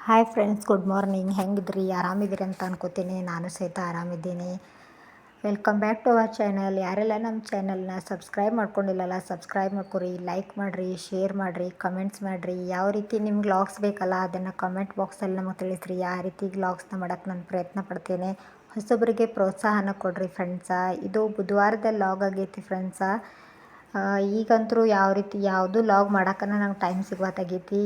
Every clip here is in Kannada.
Hi friends, good morning. ಹೆಂಗಿದ್ರಿ? ಆರಾಮಿದ್ದೀರಿ ಅಂತ ಅನ್ಕೋತೀನಿ. ನಾನು ಸಹಿತ ಆರಾಮಿದ್ದೀನಿ. Welcome back to our channel. ಯಾರೆಲ್ಲ ನಮ್ಮ ಚಾನಲ್ನ ಸಬ್ಸ್ಕ್ರೈಬ್ ಮಾಡ್ಕೊಂಡಿಲ್ಲಲ್ಲ, ಸಬ್ಸ್ಕ್ರೈಬ್ ಮಾಡ್ಕೊರಿ, ಲೈಕ್ ಮಾಡಿರಿ, ಶೇರ್ ಮಾಡಿರಿ, ಕಮೆಂಟ್ಸ್ ಮಾಡಿರಿ. ಯಾವ ರೀತಿ ನಿಮ್ಗೆ ವ್ಲಾಗ್ಸ್ ಬೇಕಲ್ಲ ಅದನ್ನು ಕಮೆಂಟ್ ಬಾಕ್ಸಲ್ಲಿ ನಮಗೆ ತಿಳಿಸ್ರಿ. ಯಾವ ರೀತಿ ವ್ಲಾಗ್ಸ್ನ ಮಾಡೋಕ್ಕೆ ನಾನು ಪ್ರಯತ್ನ ಪಡ್ತೇನೆ. ಹೊಸಬರಿಗೆ ಪ್ರೋತ್ಸಾಹನ ಕೊಡ್ರಿ ಫ್ರೆಂಡ್ಸ. ಇದು ಬುಧವಾರದ ವ್ಲಾಗ್ ಆಗೈತಿ ಫ್ರೆಂಡ್ಸ. ಈಗಂತರೂ ಯಾವ ರೀತಿ ಯಾವುದು ವ್ಲಾಗ್ ಮಾಡೋಕ್ಕನ ನಂಗೆ ಟೈಮ್ ಸಿಗುವತ್ತಾಗೈತಿ.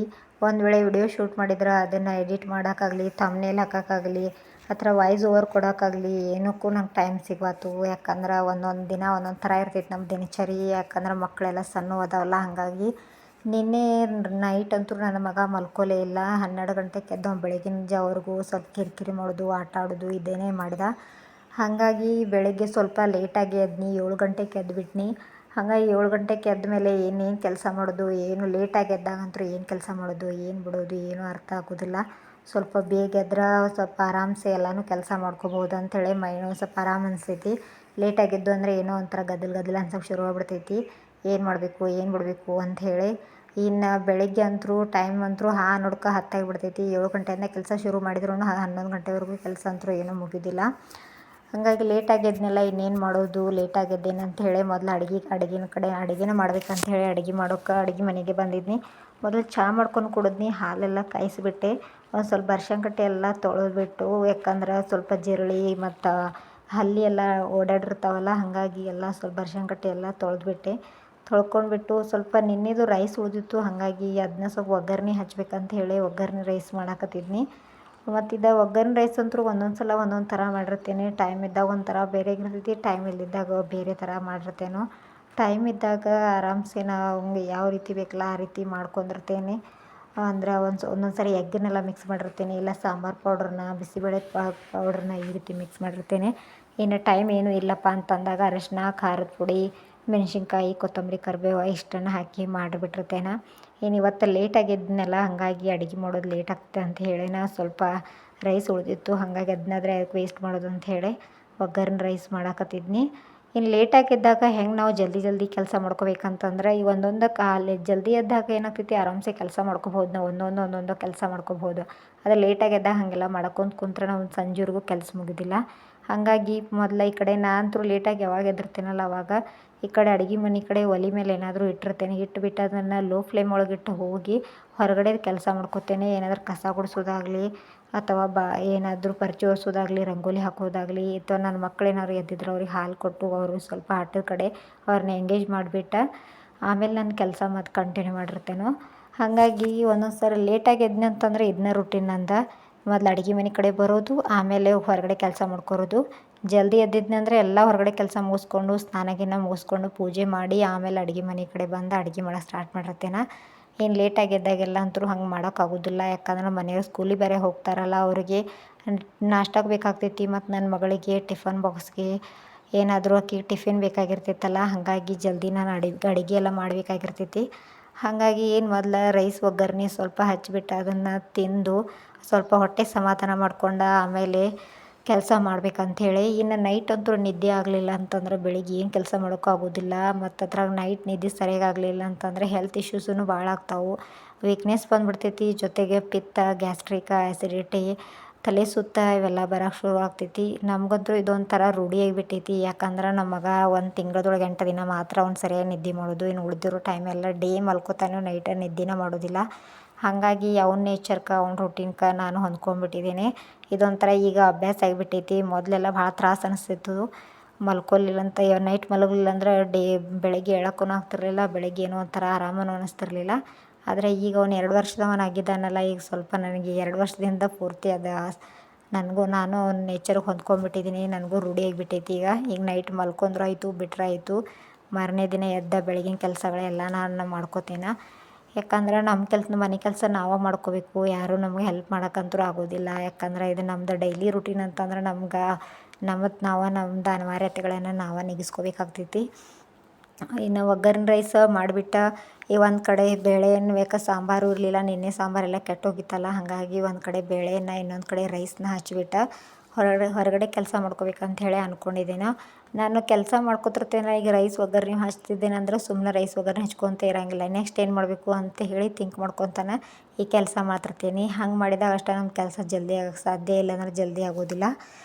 ಒಂದು ವೇಳೆ ವಿಡಿಯೋ ಶೂಟ್ ಮಾಡಿದ್ರೆ ಅದನ್ನು ಎಡಿಟ್ ಮಾಡೋಕ್ಕಾಗಲಿ, ಥಂಬ್ನೇಲ್ ಹಾಕೋಕ್ಕಾಗಲಿ, ಅಥವಾ ವಾಯ್ಸ್ ಓವರ್ ಕೊಡೋಕ್ಕಾಗಲಿ ಏನಕ್ಕೂ ನಂಗೆ ಟೈಮ್ ಸಿಗುವತ್ತು. ಯಾಕಂದ್ರೆ ಒಂದೊಂದು ದಿನ ಒಂದೊಂದು ಥರ ಇರ್ತೈತೆ ನಮ್ಮ ದಿನಚರಿ. ಯಾಕಂದ್ರೆ ಮಕ್ಕಳೆಲ್ಲ ಸಣ್ಣ ಅದಾವಲ್ಲ, ಹಾಗಾಗಿ ನಿನ್ನೆ ನೈಟ್ ಅಂತೂ ನನ್ನ ಮಗ ಮಲ್ಕೊಲೇ ಇಲ್ಲ. 12 ಗಂಟೆಗೆ ಎದ್ದು ಬೆಳಗಿನ ಜಾವವರೆಗೂ ಸ್ವಲ್ಪ ಕಿರಿಕಿರಿ ಮಾಡೋದು, ಆಟ ಆಡೋದು ಇದೇನೇ ಮಾಡಿದ. ಹಾಗಾಗಿ ಬೆಳಗ್ಗೆ ಸ್ವಲ್ಪ ಲೇಟಾಗಿ ಎದ್ನಿ, 7 ಗಂಟೆಗೆ ಎದ್ದುಬಿಟ್ನಿ. ಹಾಗಾಗಿ 7 ಗಂಟೆಗೆ ಎದ್ದ ಮೇಲೆ ಏನೇನು ಕೆಲಸ ಮಾಡೋದು, ಏನು ಲೇಟಾಗಿ ಎದ್ದಾಗಂತೂ ಏನು ಕೆಲಸ ಮಾಡೋದು, ಏನು ಬಿಡೋದು ಏನೂ ಅರ್ಥ ಆಗೋದಿಲ್ಲ. ಸ್ವಲ್ಪ ಬೇಗ ಎದ್ರೆ ಸ್ವಲ್ಪ ಆರಾಮ್ಸೆ ಎಲ್ಲನೂ ಕೆಲಸ ಮಾಡ್ಕೋಬೋದು ಅಂಥೇಳಿ ಮೈಂಡ್ ಸ್ವಲ್ಪ ಆರಾಮ್ ಅನಿಸ್ತೈತಿ. ಲೇಟಾಗಿದ್ದು ಅಂದರೆ ಏನೋ ಒಂಥರ ಗದ್ದಲ ಅನ್ಸೋಕೆ ಶುರುವಾಗ್ಬಿಡ್ತೈತಿ. ಏನು ಮಾಡಬೇಕು ಏನು ಬಿಡಬೇಕು ಅಂಥೇಳಿ. ಇನ್ನು ಬೆಳಗ್ಗೆ ಅಂತೂ ಟೈಮ್ ಅಂತೂ ನೋಡ್ಕ 10 ಆಗಿಬಿಡ್ತೈತಿ. 7 ಗಂಟೆಯಿಂದ ಕೆಲಸ ಶುರು ಮಾಡಿದ್ರೂ 11 ಗಂಟೆವರೆಗೂ ಕೆಲಸ ಅಂತೂ ಏನೂ ಮುಗಿದಿಲ್ಲ. ಹಾಗಾಗಿ ಲೇಟಾಗಿದ್ನೆಲ್ಲ ಇನ್ನೇನು ಮಾಡೋದು, ಲೇಟಾಗಿದ್ದೇನೆ ಅಂಥೇಳಿ ಮೊದಲು ಅಡುಗೆನ ಮಾಡ್ಬೇಕಂತ ಹೇಳಿ ಅಡುಗೆ ಮನೆಗೆ ಬಂದಿದ್ನಿ. ಮೊದಲು ಚಹಾ ಮಾಡ್ಕೊಂಡು ಕುಡಿದ್ನಿ. ಹಾಲೆಲ್ಲ ಕಾಯಿಸಿಬಿಟ್ಟೆ. ಒಂದು ಸ್ವಲ್ಪ ಅರ್ಶಿಣ ಕಟ್ಟಿ ಎಲ್ಲ ತೊಳೆದ್ಬಿಟ್ಟು, ಯಾಕಂದ್ರೆ ಸ್ವಲ್ಪ ಜಿರಳೆ ಮತ್ತು ಹಲ್ಲಿ ಎಲ್ಲ ಓಡಾಡಿರ್ತಾವಲ್ಲ, ಹಾಗಾಗಿ ಎಲ್ಲ ಸ್ವಲ್ಪ ಅರ್ಶಿಣ ಕಟ್ಟಿ ಎಲ್ಲ ತೊಳ್ಕೊಂಡ್ಬಿಟ್ಟು ಸ್ವಲ್ಪ ನಿನ್ನೆದು ರೈಸ್ ಉಳಿದಿತ್ತು. ಹಾಗಾಗಿ ಅದನ್ನ ಸ್ವಲ್ಪ ಒಗ್ಗರಣೆ ಹಚ್ಬೇಕಂತ ಹೇಳಿ ಒಗ್ಗರಣೆ ರೈಸ್ ಮಾಡಾಕತ್ತಿದ್ನಿ. ಮತ್ತು ಒಗ್ಗರಣೆ ರೈಸ್ ಅಂತೂ ಒಂದೊಂದು ಸಲ ಒಂದೊಂದು ಥರ ಮಾಡಿರ್ತೀನಿ. ಟೈಮ್ ಇದ್ದಾಗ ಒಂಥರ ಬೇರೆ ಇರ್ತೈತಿ, ಟೈಮ್ ಇಲ್ಲದಿದ್ದಾಗ ಬೇರೆ ಥರ ಮಾಡಿರ್ತೇನೋ. ಟೈಮ್ ಇದ್ದಾಗ ಆರಾಮ್ಸೆ ನಾವು ಯಾವ ರೀತಿ ಬೇಕಲ್ಲ ಆ ರೀತಿ ಮಾಡ್ಕೊಂಡಿರ್ತೇನೆ. ಅಂದ್ರೆ ಒಂದೊಂದು ಸರಿ ಎಗ್ಗನ್ನೆಲ್ಲ ಮಿಕ್ಸ್ ಮಾಡಿರ್ತೀನಿ, ಇಲ್ಲ ಸಾಂಬಾರು ಪೌಡ್ರನ್ನ, ಬಿಸಿಬೇಳೆ ಪೌಡ್ರನ್ನ ಈ ರೀತಿ ಮಿಕ್ಸ್ ಮಾಡಿರ್ತೀನಿ. ಇನ್ನು ಟೈಮ್ ಏನೂ ಇಲ್ಲಪ್ಪ ಅಂತಂದಾಗ ಅರಿಶಿನ, ಖಾರದ ಪುಡಿ, ಮೆಣಸಿನ್ಕಾಯಿ, ಕೊತ್ತಂಬರಿ, ಕರಿಬೇವು ಇಷ್ಟನ್ನು ಹಾಕಿ ಮಾಡಿಬಿಟ್ಟಿರ್ತೇನೆ. ಇನ್ನು ಇವತ್ತು ಲೇಟಾಗಿದ್ನಲ್ಲ, ಹಾಗಾಗಿ ಅಡುಗೆ ಮಾಡೋದು ಲೇಟ್ ಆಗ್ತದೆ ಅಂತ ಹೇಳಿ ಸ್ವಲ್ಪ ರೈಸ್ ಉಳಿದಿತ್ತು. ಹಾಗಾಗಿ ಅದನ್ನಾದರೆ ಅದಕ್ಕೆ ವೇಸ್ಟ್ ಮಾಡೋದು ಅಂತ ಹೇಳಿ ಒಗ್ಗರಣೆ ರೈಸ್ ಮಾಡಾಕತ್ತಿದ್ನಿ. ಇನ್ನು ಲೇಟಾಗಿದ್ದಾಗ ಹೆಂಗೆ ನಾವು ಜಲ್ದಿ ಕೆಲಸ ಮಾಡ್ಕೋಬೇಕಂತಂದ್ರೆ, ಈ ಒಂದೊಂದಕ್ಕೆ ಜಲ್ದಿ ಎದ್ದಾಗ ಏನಾಗ್ತೈತಿ, ಆರಾಮ್ಸೆ ಕೆಲಸ ಮಾಡ್ಕೋಬೋದು. ನಾವು ಒಂದೊಂದು ಕೆಲಸ ಮಾಡ್ಕೋಬೋದು. ಆದರೆ ಲೇಟಾಗಿ ಎದ್ದಾಗ ಹಾಗೆಲ್ಲ ಮಾಡ್ಕೊಂತ ಕುಂತ್ರೆ ನಾವು ಸಂಜೆವರೆಗೂ ಕೆಲಸ ಮುಗಿದಿಲ್ಲ. ಹಾಗಾಗಿ ಮೊದಲು ಈ ಕಡೆ ನಾನಂತೂ ಲೇಟಾಗಿ ಯಾವಾಗ ಎದ್ದಿರ್ತೀನಲ್ಲ ಅವಾಗ ಈ ಕಡೆ ಅಡುಗೆ ಮನೆ ಕಡೆ ಒಲೆ ಮೇಲೆ ಏನಾದರೂ ಇಟ್ಟಿರ್ತೇನೆ. ಇಟ್ಬಿಟ್ಟು ಅದನ್ನು ಲೋ ಫ್ಲೇಮ್ ಒಳಗಿಟ್ಟು ಹೋಗಿ ಹೊರಗಡೆ ಕೆಲಸ ಮಾಡ್ಕೋತೇನೆ. ಏನಾದರೂ ಕಸ ಗುಡಿಸೋದಾಗಲಿ, ಅಥವಾ ಏನಾದರೂ ಪರ್ಚಿ ಒರೆಸೋದಾಗಲಿ, ರಂಗೋಲಿ ಹಾಕೋದಾಗಲಿ, ಅಥವಾ ನನ್ನ ಮಕ್ಕಳೇನಾದ್ರು ಎದ್ದಿದ್ರೆ ಅವ್ರಿಗೆ ಹಾಲು ಕೊಟ್ಟು ಅವರು ಸ್ವಲ್ಪ ಆಟದ ಕಡೆ ಅವ್ರನ್ನ ಎಂಗೇಜ್ ಮಾಡಿಬಿಟ್ಟು ಆಮೇಲೆ ನನ್ನ ಕೆಲಸ ಮತ್ತು ಕಂಟಿನ್ಯೂ ಮಾಡಿರ್ತೇನೆ. ಹಾಗಾಗಿ ಒಂದೊಂದು ಸರಿ ಲೇಟಾಗಿ ಎದ್ನಿ ಅಂತಂದರೆ ಇದನ್ನ ರೂಟೀನ್ ನಂದು. ಮೊದಲು ಅಡುಗೆ ಮನೆ ಕಡೆ ಬರೋದು, ಆಮೇಲೆ ಹೊರಗಡೆ ಕೆಲಸ ಮಾಡ್ಕೊರೋದು. ಜಲ್ದಿ ಎದ್ದಿದ್ನಂದರೆ ಎಲ್ಲ ಹೊರಗಡೆ ಕೆಲಸ ಮುಗಿಸ್ಕೊಂಡು, ಸ್ನಾನ ಗೀನ ಮುಗಿಸ್ಕೊಂಡು, ಪೂಜೆ ಮಾಡಿ ಆಮೇಲೆ ಅಡುಗೆ ಮನೆ ಕಡೆ ಬಂದು ಅಡುಗೆ ಮಾಡೋಕೆ ಸ್ಟಾರ್ಟ್ ಮಾಡಿರ್ತೇನೆ. ಏನು ಲೇಟಾಗಿ ಎದ್ದಾಗೆಲ್ಲ ಅಂತೂ ಹಂಗೆ ಮಾಡೋಕ್ಕಾಗೋದಿಲ್ಲ. ಯಾಕಂದ್ರೆ ಮನೆಯವ್ರು ಸ್ಕೂಲಿಗೆ ಬೇರೆ ಹೋಗ್ತಾರಲ್ಲ, ಅವರಿಗೆ ನಾಷ್ಟಕ್ಕೆ ಬೇಕಾಗ್ತೈತಿ. ಮತ್ತು ನನ್ನ ಮಗಳಿಗೆ ಟಿಫನ್ ಬಾಕ್ಸ್ಗೆ ಏನಾದರೂ ಆಕಿಗೆ ಟಿಫಿನ್ ಬೇಕಾಗಿರ್ತೈತಲ್ಲ, ಹಾಗಾಗಿ ಜಲ್ದಿ ನಾನು ಅಡುಗೆ ಎಲ್ಲ ಮಾಡಬೇಕಾಗಿರ್ತೈತಿ. ಹಾಗಾಗಿ ಏನು ಮೊದಲು ರೈಸ್ ಒಗ್ಗರಣೆ ಸ್ವಲ್ಪ ಹಚ್ಬಿಟ್ಟು ಅದನ್ನು ತಿಂದು ಸ್ವಲ್ಪ ಹೊಟ್ಟೆ ಸಮಾಧಾನ ಮಾಡ್ಕೊಂಡು ಆಮೇಲೆ ಕೆಲಸ ಮಾಡ್ಬೇಕಂಥೇಳಿ. ಇನ್ನು ನೈಟ್ ಅಂತೂ ನಿದ್ದೆ ಆಗಲಿಲ್ಲ ಅಂತಂದ್ರೆ ಬೆಳಿಗ್ಗೆ ಏನು ಕೆಲಸ ಮಾಡೋಕ್ಕೂ ಆಗೋದಿಲ್ಲ. ಮತ್ತು ಅದ್ರಾಗ ನೈಟ್ ನಿದ್ದೆ ಸರಿಯಾಗಿ ಆಗಲಿಲ್ಲ ಅಂತಂದರೆ ಹೆಲ್ತ್ ಇಶ್ಯೂಸೂ ಭಾಳ ಆಗ್ತಾವೆ. ವೀಕ್ನೆಸ್ ಬಂದುಬಿಡ್ತೈತಿ. ಜೊತೆಗೆ ಪಿತ್ತ, ಗ್ಯಾಸ್ಟ್ರಿಕ್, ಆ್ಯಸಿಡಿಟಿ, ತಲೆ ಸುತ್ತ ಇವೆಲ್ಲ ಬರೋಕೆ ಶುರು ಆಗ್ತೈತಿ. ನಮಗಂತೂ ಇದೊಂಥರ ರೂಢಿಯಾಗಿಬಿಟ್ಟೈತಿ. ಯಾಕಂದ್ರೆ ನಮ್ಮ ಮಗ ಒಂದು ತಿಂಗಳದೊಳಗೆ 8 ದಿನ ಮಾತ್ರ ಅವ್ನು ಸರಿಯಾಗಿ ನಿದ್ದೆ ಮಾಡೋದು. ಇನ್ನು ಉಳಿದಿರೋ ಟೈಮೆಲ್ಲ ಡೇ ಮಲ್ಕೋತಾನೆ, ನೈಟ್ ನಿದ್ದೆನೇ ಮಾಡೋದಿಲ್ಲ. ಹಾಗಾಗಿ ಅವ್ನ ನೇಚರ್ಗೆ ಅವ್ನ ರೂಟೀನ್ಗೆ ನಾನು ಹೊಂದ್ಕೊಂಡ್ಬಿಟ್ಟಿದ್ದೀನಿ. ಇದೊಂಥರ ಈಗ ಅಭ್ಯಾಸ ಆಗಿಬಿಟ್ಟೈತಿ. ಮೊದಲೆಲ್ಲ ಭಾಳ ತ್ರಾಸು ಅನಿಸ್ತಿತ್ತು ಮಲ್ಕೊಲಿಲ್ಲ ಅಂತ. ನೈಟ್ ಮಲಗಲಿಲ್ಲ ಅಂದ್ರೆ ಬೆಳಗ್ಗೆ ಏಳೋಕ್ಕೂ ಆಗ್ತಿರ್ಲಿಲ್ಲ. ಬೆಳಗ್ಗೆ ಏನೋ ಒಂಥರ ಆರಾಮನೂ ಅನ್ನಿಸ್ತಿರ್ಲಿಲ್ಲ. ಆದರೆ ಈಗ ಅವ್ನು 2 ವರ್ಷದವನಾಗಿದ್ದಾನಲ್ಲ, ಈಗ ಸ್ವಲ್ಪ ನನಗೆ 2 ವರ್ಷದಿಂದ ಪೂರ್ತಿ ನಾನು ಅವ್ನ ನೇಚರ್ಗೆ ಹೊಂದ್ಕೊಂಡ್ಬಿಟ್ಟಿದ್ದೀನಿ. ನನಗೂ ರೂಢಿ ಆಗಿಬಿಟ್ಟೈತಿ. ಈಗ ನೈಟ್ ಮಲ್ಕೊಂಡ್ರೂ ಆಯಿತು, ಬಿಟ್ಟರೆ ಆಯಿತು, ಮಾರನೇ ದಿನ ಎದ್ದ ಬೆಳಗಿನ ಕೆಲಸಗಳೆಲ್ಲ ನಾನು ಮಾಡ್ಕೋತೀನಿ. ಯಾಕಂದ್ರೆ ನಮ್ಮ ಮನೆ ಕೆಲಸ ನಾವೇ ಮಾಡ್ಕೋಬೇಕು. ಯಾರೂ ನಮಗೆ ಹೆಲ್ಪ್ ಮಾಡೋಕ್ಕಂತೂ ಆಗೋದಿಲ್ಲ. ಯಾಕಂದ್ರೆ ಇದು ನಮ್ಮದು ಡೈಲಿ ರೂಟೀನ್ ಅಂತಂದ್ರೆ ನಮ್ಮದು ಅನಿವಾರ್ಯತೆಗಳನ್ನು ನಾವೇ ನೀಗಿಸ್ಕೋಬೇಕಾಗ್ತೈತಿ. ಇನ್ನು ಒಗ್ಗರಣೆ ರೈಸ್ ಮಾಡಿಬಿಟ್ಟು ಈ ಒಂದು ಕಡೆ ಬೇಳೆಯನ್ನು ಸಾಂಬಾರು ಇರಲಿಲ್ಲ. ನಿನ್ನೆ ಸಾಂಬಾರೆಲ್ಲ ಕೆಟ್ಟೋಗಿತ್ತಲ್ಲ, ಹಾಗಾಗಿ ಒಂದು ಕಡೆ ಬೇಳೆನ ಇನ್ನೊಂದು ಕಡೆ ರೈಸ್ನ ಹಚ್ಬಿಟ್ಟು ಹೊರಗಡೆ ಕೆಲಸ ಮಾಡ್ಕೋಬೇಕಂತ ಹೇಳಿ ಅಂದ್ಕೊಂಡಿದ್ದೇನೆ. ನಾನು ಕೆಲಸ ಮಾಡ್ಕೊತಿರ್ತೇನೆ, ಈಗ ರೈಸ್ ಒಗ್ಗರಣೆ ಹಚ್ತಿದ್ದೇನೆ ಅಂದ್ರೆ ಸುಮ್ಮನೆ ರೈಸ್ ಒಗ್ಗರಣೆ ಹಚ್ಕೊತ ಇರೋಂಗಿಲ್ಲ. ನೆಕ್ಸ್ಟ್ ಏನು ಮಾಡಬೇಕು ಅಂತ ಹೇಳಿ ಥಿಂಕ್ ಮಾಡ್ಕೊತಾನೆ ಈ ಕೆಲಸ ಮಾಡ್ತಿರ್ತೀನಿ. ಹಂಗೆ ಮಾಡಿದಾಗ ಅಷ್ಟೇ ನಮ್ಮ ಕೆಲಸ ಜಲ್ದಿ ಆಗಕ್ಕೆ ಸಾಧ್ಯ, ಇಲ್ಲಾಂದ್ರೆ ಜಲ್ದಿ ಆಗೋದಿಲ್ಲ.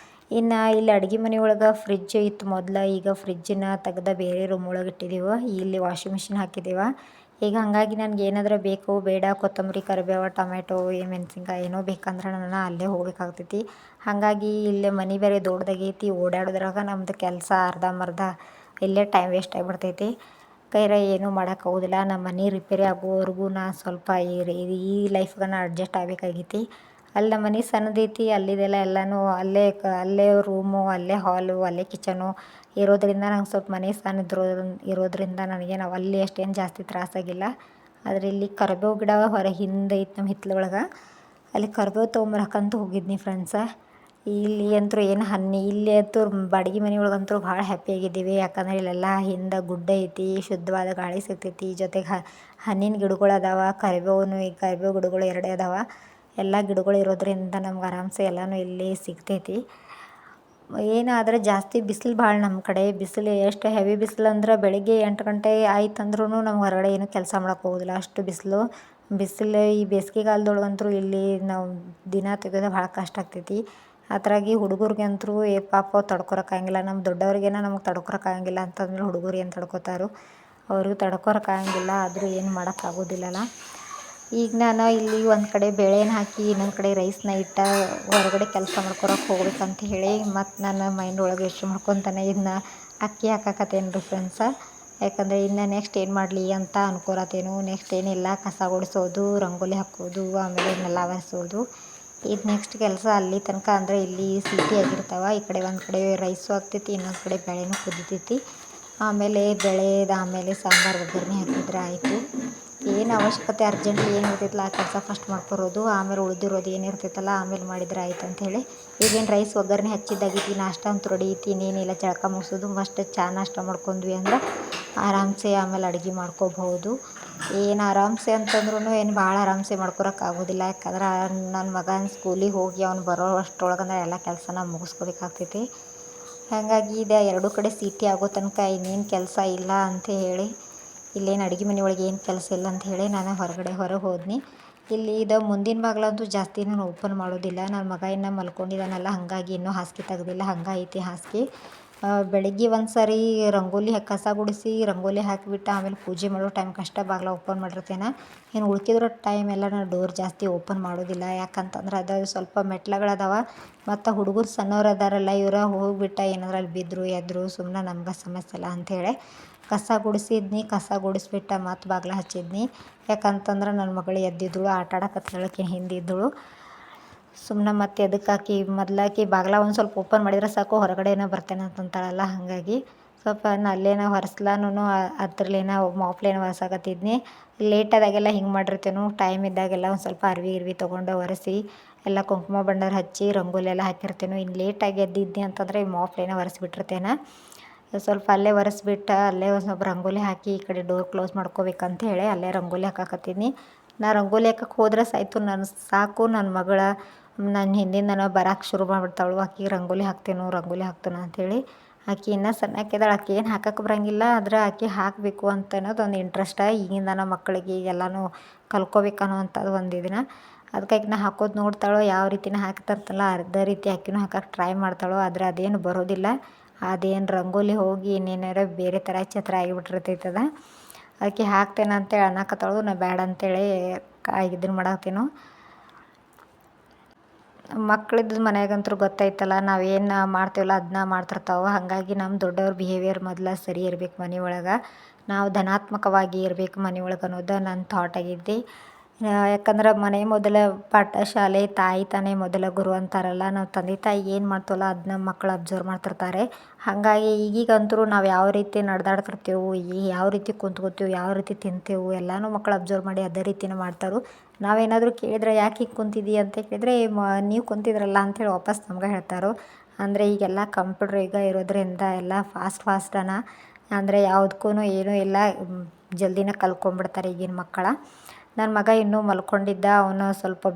ಇನ್ನು ಇಲ್ಲಿ ಅಡುಗೆ ಮನೆ ಒಳಗೆ ಫ್ರಿಜ್ ಇತ್ತು ಮೊದಲು, ಈಗ ಫ್ರಿಜ್ಜನ್ನ ತೆಗ್ದು ಬೇರೆ ರೂಮ್ ಒಳಗೆ ಇಟ್ಟಿದ್ದೀವಿ. ಇಲ್ಲಿ ವಾಷಿಂಗ್ ಮಿಷಿನ್ ಹಾಕಿದ್ದೀವಿ. ಈಗ ಹಾಗಾಗಿ ನನಗೆ ಏನಾದರೂ ಬೇಕು ಬೇಡ, ಕೊತ್ತಂಬರಿ, ಕರಿಬೇವು, ಟೊಮೆಟೊ, ಮೆಣಸಿನ್ಕಾಯಿ ಏನೋ ಬೇಕಂದ್ರೆ ನಾನು ಅಲ್ಲೇ ಹೋಗ್ಬೇಕಾಗ್ತೈತಿ. ಹಾಗಾಗಿ ಇಲ್ಲೇ ಮನೆ ಬೇರೆ ದೊಡ್ಡದಾಗೈತಿ, ಓಡಾಡೋದ್ರಾಗ ನಮ್ಮದು ಕೆಲಸ ಅರ್ಧಂಬರ್ಧ ಇಲ್ಲೇ ಟೈಮ್ ವೇಸ್ಟ್ ಆಗಿಬಿಡ್ತೈತಿ. ಕೈರೆ ಏನೂ ಮಾಡೋಕ್ಕಾಗೋದಿಲ್ಲ. ನಮ್ಮ ಮನೆ ರಿಪೇರಿ ಆಗೋವರೆಗೂ ನಾನು ಸ್ವಲ್ಪ ಈ ಲೈಫ್ಗೆ ನಾನು ಅಡ್ಜಸ್ಟ್ ಆಗಬೇಕಾಗೈತಿ. ಅಲ್ಲಿ ನಮ್ಮ ಮನೆ ಸಣ್ಣದೈತಿ, ಅಲ್ಲಿದೆಲ್ಲ ಎಲ್ಲನೂ ಅಲ್ಲೇ ರೂಮು, ಅಲ್ಲೇ ಹಾಲು, ಅಲ್ಲೇ ಕಿಚನು ಇರೋದರಿಂದ ನಂಗೆ ಸ್ವಲ್ಪ ಮನೆ ಸಣ್ಣ ಇರೋದ್ರಿಂದ ನನಗೆ ನಾವು ಅಲ್ಲಿ ಅಷ್ಟೇನು ಜಾಸ್ತಿ ತ್ರಾಸಾಗಿಲ್ಲ. ಆದರೆ ಇಲ್ಲಿ ಕರಿಬೇವು ಗಿಡ ಹಿಂದೆ ಐತೆ ನಮ್ಮ ಹಿತ್ತಲೊಳಗೆ, ಅಲ್ಲಿ ಕರಿಬೇವು ತೊಗೊಂಬರಕ್ಕಂತೂ ಹೋಗಿದ್ನಿ ಫ್ರೆಂಡ್ಸ. ಇಲ್ಲಿ ಅಂತೂ ಏನು ಇಲ್ಲಿ ಅಂತೂ ಬಾಡಿಗೆ ಮನೆ ಒಳಗಂತೂ ಭಾಳ ಹ್ಯಾಪಿಯಾಗಿದ್ದೀವಿ. ಯಾಕಂದರೆ ಇಲ್ಲೆಲ್ಲ ಹಿಂದೆ ಗುಡ್ಡ ಐತಿ, ಶುದ್ಧವಾದ ಗಾಳಿ ಸಿಗ್ತೈತಿ. ಜೊತೆಗೆ ಹಣ್ಣಿನ ಗಿಡಗಳು ಅದಾವೆ, ಕರಿಬೇವು ಗಿಡಗಳು 2 ಅದಾವೆ. ಎಲ್ಲ ಗಿಡಗಳು ಇರೋದ್ರಿಂದ ನಮ್ಗೆ ಆರಾಮ್ಸೆ ಎಲ್ಲನೂ ಇಲ್ಲಿ ಸಿಗ್ತೈತಿ. ಏನಾದರೆ ಜಾಸ್ತಿ ಬಿಸಿಲು ಭಾಳ ನಮ್ಮ ಕಡೆ. ಬಿಸಿಲು ಎಷ್ಟು ಹೆವಿ ಬಿಸಿಲು ಅಂದ್ರೆ ಬೆಳಿಗ್ಗೆ 8 ಗಂಟೆ ಆಯ್ತಂದ್ರೂ ನಮ್ಗೆ ಹೊರಗಡೆ ಏನೂ ಕೆಲಸ ಮಾಡೋಕೆ ಹೋಗೋದಿಲ್ಲ, ಅಷ್ಟು ಬಿಸಿಲು. ಈ ಬೇಸಿಗೆಗಾಲದೊಳಗಂತೂ ಇಲ್ಲಿ ನಾವು ದಿನ ತೆಗೆಯೋದು ಭಾಳ ಕಷ್ಟ ಆಗ್ತೈತಿ. ಅದ್ರಾಗಿ ಹುಡುಗರಿಗಂತೂ ಪಾಪ ತಡ್ಕೊಳಕ್ಕಾಗಂಗಿಲ್ಲ. ನಮ್ಮ ದೊಡ್ಡವ್ರಿಗೇನ ನಮಗೆ ತಡ್ಕೊಳಕ್ಕಾಗಂಗಿಲ್ಲ ಅಂತಂದ್ರೆ ಹುಡುಗರು ಏನು ತಡ್ಕೊತಾರೋ, ಅವ್ರಿಗೂ ತಡ್ಕೊಳಕ್ಕಾಗಂಗಿಲ್ಲ. ಆದರೂ ಏನು ಮಾಡೋಕ್ಕಾಗೋದಿಲ್ಲಲ್ಲ. ಈಗ ನಾನು ಇಲ್ಲಿ ಒಂದು ಕಡೆ ಬೇಳೆನ ಹಾಕಿ ಇನ್ನೊಂದು ಕಡೆ ರೈಸ್ನ ಇಟ್ಟು ಹೊರಗಡೆ ಕೆಲಸ ಮಾಡ್ಕೊಳಕ್ಕೆ ಹೋಗ್ಬೇಕಂತ ಹೇಳಿ ಮತ್ತು ನನ್ನ ಮೈಂಡ್ ಒಳಗೆ ಯೋಚನೆ ಮಾಡ್ಕೊತಾನೆ ಇದನ್ನ ಅಕ್ಕಿ ಹಾಕಕತ್ತೇನು ರೀ ಫ್ರೆಂಡ್ಸ. ಯಾಕಂದರೆ ಇನ್ನು ನೆಕ್ಸ್ಟ್ ಏನು ಮಾಡಲಿ ಅಂತ ಅನ್ಕೊಳತ್ತೇನು. ನೆಕ್ಸ್ಟ್ ಏನಿಲ್ಲ, ಕಸ ಗುಡಿಸೋದು, ರಂಗೋಲಿ ಹಾಕೋದು, ಆಮೇಲೆ ನೆಲ ಒರೆಸೋದು. ಇದು ನೆಕ್ಸ್ಟ್ ಕೆಲಸ. ಅಲ್ಲಿ ತನಕ ಅಂದರೆ ಇಲ್ಲಿ ಸಿಟಿ ಆಗಿರ್ತಾವೆ. ಈ ಕಡೆ ಒಂದು ಕಡೆ ರೈಸು ಆಗ್ತೈತಿ, ಇನ್ನೊಂದು ಕಡೆ ಬೇಳೆನೂ ಕುದಿತೈತಿ. ಆಮೇಲೆ ಆಮೇಲೆ ಸಾಂಬಾರು ಒಗ್ಗರಣೆ ಹಾಕಿದ್ರೆ ಆಯಿತು. ಏನು ಅವಶ್ಯಕತೆ ಅರ್ಜೆಂಟ್ಲಿ ಏನು ಇರ್ತೈತಲ್ಲ ಆ ಕೆಲಸ ಫಸ್ಟ್ ಮಾಡ್ಕೊರೋದು, ಆಮೇಲೆ ಉಳಿದಿರೋದು ಏನಿರ್ತೈತಲ್ಲ ಆಮೇಲೆ ಮಾಡಿದ್ರೆ ಆಯ್ತು ಅಂಥೇಳಿ. ಈಗೇನು ರೈಸ್ ಒಗ್ಗರಣೆ ಹಚ್ಚಿದ್ದಾಗೈತಿ, ನಾಷ್ಟ ಅಂತೂ ರೆಡಿ ಐತಿ, ಇನ್ನೇನಿಲ್ಲ. ಜಳಕ ಮುಗಿಸೋದು, ಫಸ್ಟ್ ಚಹಾ ನಾಷ್ಟ ಮಾಡ್ಕೊಂಡ್ವಿ ಅಂದ್ರೆ ಆರಾಮ್ಸೆ ಆಮೇಲೆ ಅಡುಗೆ ಮಾಡ್ಕೋಬಹುದು. ಏನು ಆರಾಮ್ಸೆ ಅಂತಂದ್ರೂ ಏನು ಭಾಳ ಆರಾಮ್ಸೆ ಮಾಡ್ಕೊಳಕ್ಕಾಗೋದಿಲ್ಲ. ಯಾಕಂದ್ರೆ ನನ್ನ ಮಗನ ಸ್ಕೂಲಿಗೆ ಹೋಗಿ ಅವ್ನು ಬರೋ ಅಷ್ಟರೊಳಗಂದ್ರೆ ಎಲ್ಲ ಕೆಲಸನ ಮುಗಿಸ್ಕೋಬೇಕಾಗ್ತೈತಿ. ಹಾಗಾಗಿ ಇದು 2 ಕಡೆ ಸಿಟಿ ಆಗೋ ತನಕ ಇನ್ನೇನು ಕೆಲಸ ಇಲ್ಲ ಅಂತ ಹೇಳಿ, ಇಲ್ಲೇನು ಅಡುಗೆ ಮನೆ ಒಳಗೆ ಏನು ಕೆಲಸ ಇಲ್ಲ ಅಂತ ಹೇಳಿ ನಾನು ಹೊರಗೆ ಹೋದ್ನಿ. ಇಲ್ಲಿ ಇದು ಮುಂದಿನ ಬಾಗಿಲಂತೂ ಜಾಸ್ತಿ ನಾನು ಓಪನ್ ಮಾಡೋದಿಲ್ಲ. ನನ್ನ ಮಗ ಇನ್ನೂ ಮಲ್ಕೊಂಡಿದ್ದಾನಲ್ಲ, ಹಾಗಾಗಿ ಇನ್ನೂ ಹಾಸಿಗೆ ತೆಗ್ದಿಲ್ಲ, ಹಂಗೆ ಐತಿ ಹಾಸಿಗೆ. ಬೆಳಗ್ಗೆ ಒಂದು ಸಾರಿ ಕಸ ಗುಡಿಸಿ ರಂಗೋಲಿ ಹಾಕಿಬಿಟ್ಟು ಆಮೇಲೆ ಪೂಜೆ ಮಾಡೋ ಟೈಮ್ಗೆ ಅಷ್ಟೇ ಬಾಗಿಲ ಓಪನ್ ಮಾಡಿರ್ತೇನೆ. ಇನ್ನು ಉಳ್ಕಿದ್ರ ಟೈಮ್ ಎಲ್ಲ ನಾನು ಡೋರ್ ಜಾಸ್ತಿ ಓಪನ್ ಮಾಡೋದಿಲ್ಲ. ಯಾಕಂತಂದ್ರೆ ಅದು ಸ್ವಲ್ಪ ಮೆಟ್ಲುಗಳದಾವ ಮತ್ತು ಹುಡುಗರು ಸಣ್ಣವ್ರು ಅದಾರಲ್ಲ, ಇವ್ರು ಹೋಗ್ಬಿಟ್ಟು ಏನಾದ್ರು ಅಲ್ಲಿ ಬಿದ್ದರು ಎದ್ರು ಸುಮ್ಮನೆ ನಮ್ಗೆ ಸಮಸ್ಯೆ ಇಲ್ಲ ಅಂಥೇಳಿ ಕಸ ಗುಡಿಸ್ಬಿಟ್ಟು ಮತ್ತು ಬಾಗಿಲ ಹಚ್ಚಿದ್ನಿ. ಯಾಕಂತಂದ್ರೆ ನನ್ನ ಮಗಳು ಎದ್ದಿದ್ದಳು, ಆಟ ಆಡಕತ್ತೇಳಕ್ಕೆ ಹಿಂದಿದ್ದಳು. ಸುಮ್ಮನೆ ಮತ್ತೆ ಎದಕ್ಕೆ ಮೊದಲಾಕಿ ಬಾಗಿಲ ಒಂದು ಸ್ವಲ್ಪ ಓಪನ್ ಮಾಡಿದರೆ ಸಾಕು, ಹೊರಗಡೆನೇ ಬರ್ತೇನೆ ಅಂತಂತಾಳಲ್ಲ. ಹಾಗಾಗಿ ಸ್ವಲ್ಪ ಅಲ್ಲೇನ ಒರೆಸ್ಲಾನು ಅದ್ರಲ್ಲೇನ ಮಾಪ್ಲೇನ ಒರೆಸಾಕತ್ತಿದ್ನಿ. ಲೇಟಾದಾಗೆಲ್ಲ ಹಿಂಗೆ ಮಾಡಿರ್ತೇನೆ. ಟೈಮ್ ಇದ್ದಾಗೆಲ್ಲ ಒಂದು ಸ್ವಲ್ಪ ಅರ್ವಿ ತೊಗೊಂಡು ಒರೆಸಿ ಎಲ್ಲ ಕುಂಕುಮ ಬಣ್ಣದ ಹಚ್ಚಿ ರಂಗೋಲಿ ಎಲ್ಲ ಹಾಕಿರ್ತೇನೆ. ಇನ್ನು ಲೇಟಾಗಿ ಎದ್ದಿದ್ನಿ ಅಂತಂದರೆ ಈ ಮಾಪ್ಲೇನ ಒರೆಸ್ಬಿಟ್ಟಿರ್ತೇನೆ. ಸ್ವಲ್ಪ ಅಲ್ಲೇ ಒರೆಸ್ಬಿಟ್ಟು ಅಲ್ಲೇ ಒಂದು ಸ್ವಲ್ಪ ರಂಗೋಲಿ ಹಾಕಿ ಈ ಕಡೆ ಡೋರ್ ಕ್ಲೋಸ್ ಮಾಡ್ಕೋಬೇಕಂತ ಹೇಳಿ ಅಲ್ಲೇ ರಂಗೋಲಿ ಹಾಕಾಕತ್ತೀನಿ. ನಾ ರಂಗೋಲಿ ಹಾಕಕ್ಕೆ ಹೋದ್ರೆ ಸಾಕು ನನ್ನ ಮಗಳ ನನ್ನ ಹಿಂದಿಂದ ಬರೋಕೆ ಶುರು ಮಾಡಿಬಿಡ್ತಾಳು. ಆಕೆಗೆ ರಂಗೋಲಿ ಹಾಕ್ತೇನೆ ಅಂಥೇಳಿ. ಆಕೆ ಇನ್ನೂ ಸಣ್ಣಕ್ಕಿದ್ದಾಳೆ, ಆಕೆ ಏನು ಹಾಕಕ್ಕೆ ಬರೋಂಗಿಲ್ಲ. ಆದರೆ ಆಕೆ ಹಾಕಬೇಕು ಅಂತ ಅನ್ನೋದೊಂದು ಇಂಟ್ರೆಸ್ಟ. ಈಗಿಂದ ಮಕ್ಕಳಿಗೆ ಎಲ್ಲನೂ ಕಲ್ತ್ಕೋಬೇಕನ್ನೋ ಅಂಥದ್ದು ಒಂದು ಇದನ್ನ. ಅದಕ್ಕಾಗಿ ನಾ ಹಾಕೋದು ನೋಡ್ತಾಳೋ, ಯಾವ ರೀತಿನ ಹಾಕ್ತಾರಲ್ಲ ಅದೇ ರೀತಿ ಆಕೆನೂ ಹಾಕಕ್ಕೆ ಟ್ರೈ ಮಾಡ್ತಾಳೋ. ಆದರೆ ಅದೇನು ಬರೋದಿಲ್ಲ. ಅದೇನು ರಂಗೋಲಿ ಹೋಗಿ ಇನ್ನೇನಾರ ಬೇರೆ ಥರ ಚಿತ್ರ ಆಗಿಬಿಟ್ಟಿರ್ತೈತದ. ಅದಕ್ಕೆ ಹಾಕ್ತೇನೆ ಅಂತೇಳಿ ಅನ್ನಕತ್ತಾಳು. ನಾ ಬೇಡ ಅಂತೇಳಿ ಇದನ್ನು ಮಾಡತ್ತೀನೋ. ಮಕ್ಳಿದ್ದು ಮನೆಯಾಗಂತೂ ಗೊತ್ತೈತಲ್ಲ, ನಾವೇನು ಮಾಡ್ತೀವಲ್ಲ ಅದನ್ನ ಮಾಡ್ತಿರ್ತಾವೆ. ಹಾಗಾಗಿ ನಮ್ಮ ದೊಡ್ಡವ್ರ ಬಿಹೇವಿಯರ್ ಮೊದಲು ಸರಿ ಇರ್ಬೇಕು ಮನೆ ಒಳಗೆ. ನಾವು ಧನಾತ್ಮಕವಾಗಿ ಇರಬೇಕು ಮನೆ ಒಳಗೆ ಅನ್ನೋದು ನನ್ನ ಥಾಟ್ ಆಗಿದ್ದು. ಯಾಕಂದ್ರೆ ಮನೆ ಮೊದಲ ಪಾಠ ಶಾಲೆ, ತಾಯಿ ತಾನೇ ಮೊದಲ ಗುರು ಅಂತಾರಲ್ಲ. ನಾವು ತಂದೆ ತಾಯಿ ಏನು ಮಾಡ್ತೀವಲ್ಲ ಅದನ್ನ ಮಕ್ಕಳು ಅಬ್ಸರ್ವ್ ಮಾಡ್ತಿರ್ತಾರೆ. ಹಾಗಾಗಿ ಈಗೀಗಂತೂ ನಾವು ಯಾವ ರೀತಿ ನಡೆದಾಡ್ತಿರ್ತೀವಿ, ಯಾವ ರೀತಿ ಕುಂತ್ಕೋತೀವಿ, ಯಾವ ರೀತಿ ತಿಂತೇವೆ ಎಲ್ಲನೂ ಮಕ್ಕಳು ಅಬ್ಸರ್ವ್ ಮಾಡಿ ಅದೇ ರೀತಿನೇ ಮಾಡ್ತಾರೆ. ನಾವೇನಾದರೂ ಕೇಳಿದ್ರೆ ಯಾಕೆ ಹೀಗೆ ಕುಂತಿದ್ದೀಯ ಅಂತ ಕೇಳಿದರೆ ನೀವು ಕುಂತಿದ್ರಲ್ಲ ಅಂಥೇಳಿ ವಾಪಸ್ ನಮ್ಗೆ ಹೇಳ್ತಾರೆ. ಅಂದರೆ ಈಗೆಲ್ಲ ಕಂಪ್ಯೂಟರ್ ಯುಗ ಇರೋದ್ರಿಂದ ಎಲ್ಲ ಫಾಸ್ಟನ. ಅಂದರೆ ಯಾವುದಕ್ಕೂ ಏನೂ ಇಲ್ಲ, ಜಲ್ದಿನೇ ಕಲ್ತ್ಕೊಂಡ್ಬಿಡ್ತಾರೆ ಈಗಿನ ಮಕ್ಕಳು. ನನ್ನ ಮಗ ಇನ್ನೂ ಮಲ್ಕೊಂಡಿದ್ದ. ಅವನು ಸ್ವಲ್ಪ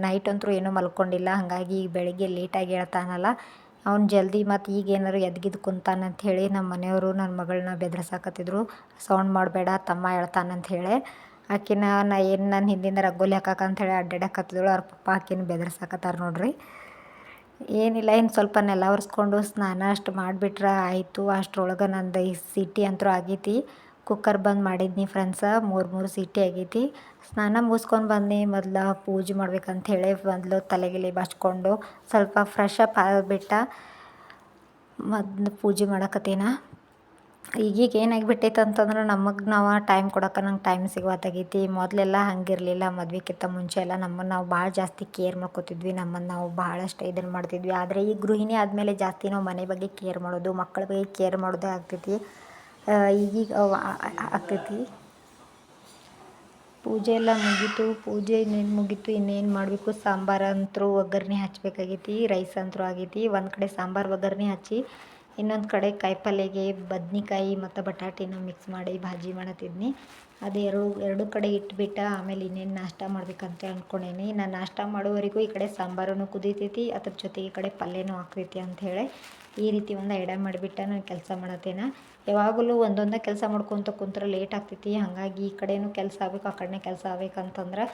ನೈಟ್ ಅಂತೂ ಏನೂ ಮಲ್ಕೊಂಡಿಲ್ಲ. ಹಾಗಾಗಿ ಬೆಳಿಗ್ಗೆ ಲೇಟಾಗಿ ಹೇಳ್ತಾನಲ್ಲ, ಅವ್ನು ಜಲ್ದಿ ಮತ್ತು ಈಗ ಏನಾರು ಎದ್ಗಿದ್ದು ಕುಂತಾನಂತ ಹೇಳಿ ನಮ್ಮ ಮನೆಯವರು ನನ್ನ ಮಗಳನ್ನ ಬೆದರ್ಸಾಕತ್ತಿದ್ರು. ಸೌಂಡ್ ಮಾಡಬೇಡ ತಮ್ಮ ಹೇಳ್ತಾನಂತ ಹೇಳಿ. ಆಕಿನ ನನ್ನ ಹಿಂದಿಂದ ರಂಗೋಲಿ ಹಾಕಕ್ಕಂಥೇಳಿ ಅಡ್ಡಾಡಕತ್ತಿದ್ರು. ಅವ್ರ ಪಪ್ಪ ಆಕಿನ ಬೆದರ್ಸಾಕತ್ತಾರ ನೋಡ್ರಿ. ಏನಿಲ್ಲ, ಇನ್ನು ಸ್ವಲ್ಪ ನೆಲ ಒರೆಸ್ಕೊಂಡು ಸ್ನಾನ ಅಷ್ಟು ಮಾಡಿಬಿಟ್ರೆ ಆಯಿತು. ಅಷ್ಟ್ರೊಳಗೆ ನಂದು ಈ ಸೀಟಿ ಅಂತೂ ಆಗೈತಿ. ಕುಕ್ಕರ್ ಬಂದ್ ಮಾಡಿದ್ನಿ ಫ್ರೆಂಡ್ಸ. 3 ಸೀಟಿ ಆಗೈತಿ. ಸ್ನಾನ ಮುಗಿಸ್ಕೊಂಡು ಬಂದು ಮೊದಲು ಪೂಜೆ ಮಾಡ್ಬೇಕಂಥೇಳಿ ಮೊದಲು ತಲೆಗಿಲೆ ಬಾಚ್ಕೊಂಡು ಸ್ವಲ್ಪ ಫ್ರೆಶ್ ಅಪ್ ಆಗಿಬಿಟ್ಟು ಮೊದಲು ಪೂಜೆ ಮಾಡಕತ್ತೀನ. ಈಗೀಗ ಏನಾಗಿಬಿಟ್ಟೈತೆ ಅಂತಂದ್ರೆ ನಮಗೆ ನಾವು ಟೈಮ್ ಕೊಡೋಕೆ ನಂಗೆ ಟೈಮ್ ಸಿಗುವತ್ತಾಗೈತಿ. ಮೊದಲೆಲ್ಲ ಹಂಗಿರಲಿಲ್ಲ. ಮದ್ವೆಕ್ಕಿಂತ ಮುಂಚೆ ಎಲ್ಲ ನಮ್ಮನ್ನು ನಾವು ಭಾಳ ಜಾಸ್ತಿ ಕೇರ್ ಮಾಡ್ಕೋತಿದ್ವಿ. ನಮ್ಮನ್ನು ನಾವು ಭಾಳಷ್ಟು ಇದನ್ನು ಮಾಡ್ತಿದ್ವಿ. ಆದರೆ ಈ ಗೃಹಿಣಿ ಆದಮೇಲೆ ಜಾಸ್ತಿ ನಾವು ಮನೆ ಬಗ್ಗೆ ಕೇರ್ ಮಾಡೋದು, ಮಕ್ಕಳ ಬಗ್ಗೆ ಕೇರ್ ಮಾಡೋದೇ ಆಗ್ತೈತಿ. ಈಗೀಗ ಆಗ್ತೈತಿ. ಪೂಜೆ ಎಲ್ಲ ಮುಗೀತು. ಪೂಜೆ ಇನ್ನೇನು ಮುಗೀತು, ಇನ್ನೇನು ಮಾಡಬೇಕು. ಸಾಂಬಾರು ಅಂತೂ ಒಗ್ಗರಣೆ ಹಚ್ಚಬೇಕಾಗೈತಿ. ರೈಸ್ ಅಂತೂ ಆಗೈತಿ. ಒಂದು ಕಡೆ ಸಾಂಬಾರು ಒಗ್ಗರಣೆ ಹಚ್ಚಿ ಇನ್ನೊಂದು ಕಡೆ ಕಾಯಿಪಲ್ಯಗೆ ಬದ್ನೆಕಾಯಿ ಮತ್ತು ಬಟಾಟಿನ ಮಿಕ್ಸ್ ಮಾಡಿ ಭಾಜಿ ಮಾಡತ್ತಿದ್ನಿ. ಅದು ಎರಡು ಕಡೆ ಇಟ್ಬಿಟ್ಟು ಆಮೇಲೆ ಇನ್ನೇನು ನಾಷ್ಟ ಮಾಡ್ಬೇಕಂತ ಅಂದ್ಕೊಂಡೇನಿ. ನಾನು ನಾಷ್ಟ ಮಾಡೋವರೆಗೂ ಈ ಕಡೆ ಸಾಂಬಾರೂ ಕುದೀತೈತಿ, ಅದ್ರ ಜೊತೆಗೆ ಈ ಕಡೆ ಪಲ್ಯನೂ ಆಗ್ತೈತಿ ಅಂಥೇಳಿ ಈ ರೀತಿ ಒಂದು ಐಡಿಯಾ ಮಾಡಿಬಿಟ್ಟು ನಾನು ಕೆಲಸ ಮಾಡತ್ತೇನೆ. ಯಾವಾಗಲೂ ಒಂದೊಂದೇ ಕೆಲಸ ಮಾಡ್ಕೊತ ಕುಂತ್ರೆ ಲೇಟ್ ಆಗ್ತೈತಿ. ಹಾಗಾಗಿ ಈ ಕಡೆನೂ ಕೆಲಸ ಆಗಬೇಕು, ಆ ಕಡೆನೇ ಕೆಲಸ ಆಗ್ಬೇಕಂತಂದ್ರೆ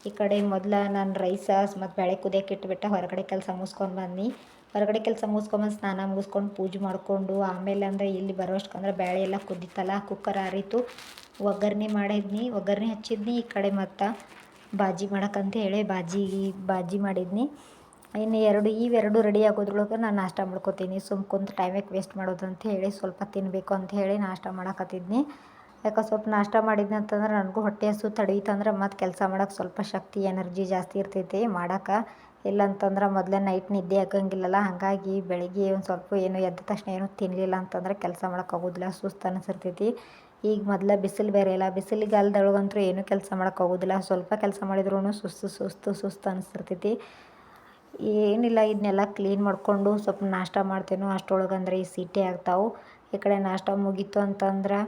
ಈ ಕಡೆ ಮೊದಲು ನಾನು ರೈಸ ಮತ್ತು ಬೇಳೆ ಕುದಿಯೋಕೆ ಇಟ್ಬಿಟ್ಟು ಹೊರಗಡೆ ಕೆಲಸ ಮುಗಿಸ್ಕೊಂಡು ಬನ್ನಿ. ಹೊರಗಡೆ ಕೆಲಸ ಮುಗಿಸ್ಕೊಂಬಂದು ಸ್ನಾನ ಮುಗಿಸ್ಕೊಂಡು ಪೂಜೆ ಮಾಡಿಕೊಂಡು ಆಮೇಲೆ ಅಂದರೆ ಇಲ್ಲಿ ಬರೋಷ್ಟಕ್ಕಂದ್ರೆ ಬೇಳೆ ಎಲ್ಲ ಕುದ್ದಿತ್ತಲ್ಲ, ಕುಕ್ಕರ್ ಆರಿತು. ಒಗ್ಗರಣೆ ಮಾಡಿದ್ನಿ, ಒಗ್ಗರಣೆ ಹಚ್ಚಿದ್ನಿ. ಈ ಕಡೆ ಮತ್ತು ಬಾಜಿ ಮಾಡೋಕ್ಕಂತ ಹೇಳಿ ಬಾಜಿ ಮಾಡಿದ್ನಿ. ಇನ್ನು ಇವೆರಡು ರೆಡಿ ಆಗೋದ್ರೊಳಗೆ ನಾನು ನಾಷ್ಟ ಮಾಡ್ಕೋತೀನಿ. ಕುಂತು ಟೈಮಿಗೆ ವೇಸ್ಟ್ ಮಾಡೋದು ಅಂತ ಹೇಳಿ ಸ್ವಲ್ಪ ತಿನ್ನಬೇಕು ಅಂತ ಹೇಳಿ ನಾಷ್ಟ ಮಾಡಕತ್ತಿದ್ನಿ. ಯಾಕೆ ಸ್ವಲ್ಪ ನಾಷ್ಟ ಮಾಡಿದ್ನಿ ಅಂತಂದ್ರೆ ನನಗೂ ಹೊಟ್ಟೆ ಹಸು ತಡೀತಂದ್ರೆ ಮತ್ತು ಕೆಲಸ ಮಾಡೋಕೆ ಸ್ವಲ್ಪ ಶಕ್ತಿ ಎನರ್ಜಿ ಜಾಸ್ತಿ ಇರ್ತೈತಿ ಮಾಡೋಕೆ. ಇಲ್ಲಂತಂದ್ರೆ ಮೊದಲೇ ನೈಟ್ ನಿದ್ದೆ ಆಗಂಗಿಲ್ಲಲ್ಲ. ಹಾಗಾಗಿ ಬೆಳಿಗ್ಗೆ ಒಂದು ಸ್ವಲ್ಪ ಏನು ಎದ್ದ ತಕ್ಷಣ ಏನೂ ತಿನ್ನಲಿಲ್ಲ ಅಂತಂದ್ರೆ ಕೆಲಸ ಮಾಡೋಕ್ಕಾಗೋದಿಲ್ಲ, ಸುಸ್ತು ಅನಿಸಿರ್ತೈತಿ. ಈಗ ಮೊದಲೇ ಬಿಸಿಲು ಬೇರೆ ಇಲ್ಲ. ಬಿಸಿಲಿಗಾಲದೊಳಗಂತೂ ಏನೂ ಕೆಲಸ ಮಾಡೋಕ್ಕಾಗೋದಿಲ್ಲ. ಸ್ವಲ್ಪ ಕೆಲಸ ಮಾಡಿದ್ರೂ ಸುಸ್ತು ಅನಿಸ್ತಿರ್ತೈತಿ. ಏನಿಲ್ಲ, ಇದನ್ನೆಲ್ಲ ಕ್ಲೀನ್ ಮಾಡಿಕೊಂಡು ಸ್ವಲ್ಪ ನಾಷ್ಟ ಮಾಡ್ತೇನೋ ಅಷ್ಟರೊಳಗಂದ್ರೆ ಈ ಸೀಟಿ ಆಗ್ತಾವೆ. ಈ ಕಡೆ ನಾಷ್ಟ ಮುಗೀತು ಅಂತಂದ್ರೆ